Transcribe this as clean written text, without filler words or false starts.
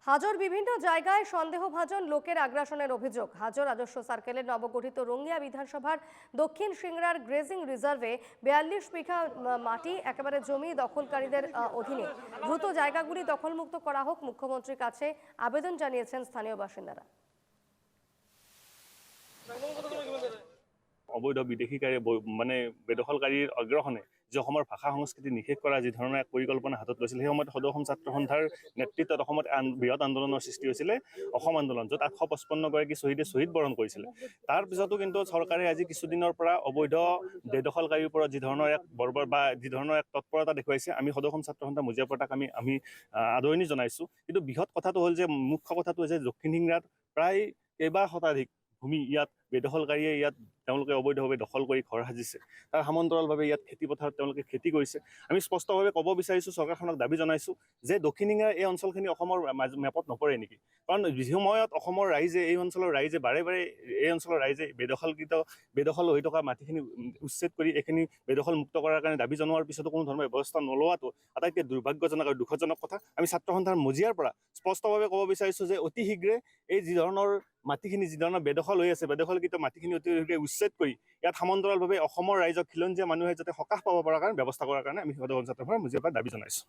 হাজোর বিভিন্ন জায়গায় সন্দেহভাজন লোকের আগ্রাসনের অভিযোগ। হাজো রাজস্ব সার্কেলের নবগঠিত রঙ্গিয়া বিধানসভার দক্ষিণ সিংড়ার গ্রেজিং রিজার্ভে 42 বিঘা মাটি একেবারে জমি দখলকারীদের অধীনে। দ্রুত জায়গাগুলি দখলমুক্ত করা হোক মুখ্যমন্ত্রীর কাছে আবেদন জানিয়েছেন স্থানীয় বাসিন্দারা। অবৈধ বিদেশীকাৰী মানে বেদখলকাৰীৰ অগ্ৰসনে যে অসমৰ ভাষা সংস্কৃতি নিষেধ কৰা যি ধৰণৰ এক পৰিকল্পনা হাতত লৈছিল, সেই সময়ত সদৌ অসম ছাত্ৰ সন্থাৰ নেতৃত্বত অসমত বৃহৎ আন্দোলনৰ সৃষ্টি হৈছিলে, অসম আন্দোলন, য'ত 855গৰাকী শ্বহীদে শ্বহীদ বৰণ কৰিছিলে। তাৰ পিছতো কিন্তু চৰকাৰে আজি কিছুদিনৰ পৰা অবৈধ বেদখলকাৰীৰ ওপৰত যি ধৰণৰ এক বৰ্বৰ বা যি ধৰণৰ এক তৎপৰতা দেখুৱাইছে, আমি সদৌ অসম ছাত্ৰ সন্থা মজিয়া পতাক আমি আদৰণি জনাইছোঁ। কিন্তু বৃহৎ কথাটো হ'ল যে মুখ্য কথাটো হৈছে দক্ষিণ সিংৰাত প্ৰায় কেইবা শতাধিক ভূমি ইয়াত বেদখলকাৰীয়ে ইয়াত তেওঁলোকে অবৈধভাৱে দখল কৰি ঘৰ সাজিছে। তাৰ সমান্তৰালভাৱে ইয়াত খেতি পথাৰত তেওঁলোকে খেতি কৰিছে। আমি স্পষ্টভাৱে ক'ব বিচাৰিছোঁ, চৰকাৰখনক দাবী জনাইছোঁ যে দক্ষিণ সিংৰাৰ এই অঞ্চলখিনি অসমৰ মেপত নপৰে নেকি? কাৰণ যি সময়ত অসমৰ ৰাইজে, এই অঞ্চলৰ ৰাইজে বাৰে বাৰে এই অঞ্চলৰ ৰাইজে বেদখল হৈ থকা মাটিখিনি উচ্ছেদ কৰি এইখিনি বেদখল মুক্ত কৰাৰ কাৰণে দাবী জনোৱাৰ পিছতো কোনো ধৰণৰ ব্যৱস্থা নোলোৱাটো আটাইতকৈ দুৰ্ভাগ্যজনক আৰু দুখজনক কথা। আমি ছাত্ৰ সন্থাৰ মজিয়াৰ পৰা স্পষ্টভাৱে ক'ব বিচাৰিছোঁ যে অতি শীঘ্ৰে এই যি ধৰণৰ মাটিখিনি যি ধৰণৰ বেদখল হৈ আছে, বেদখলকৃত মাটিখিনি অতি শীঘ্ৰে উচ্ছেদ কৰি ইয়াত সমান্তৰালভাৱে অসমৰ ৰাইজক খিলঞ্জীয়া মানুহে যাতে সকাহ পাব পৰাৰ কাৰণে ব্যৱস্থা কৰাৰ কাৰণে আমি সদৌ অসম ছাত্ৰ সন্থাৰ মজিয়াৰ পৰা দাবী জনাইছোঁ।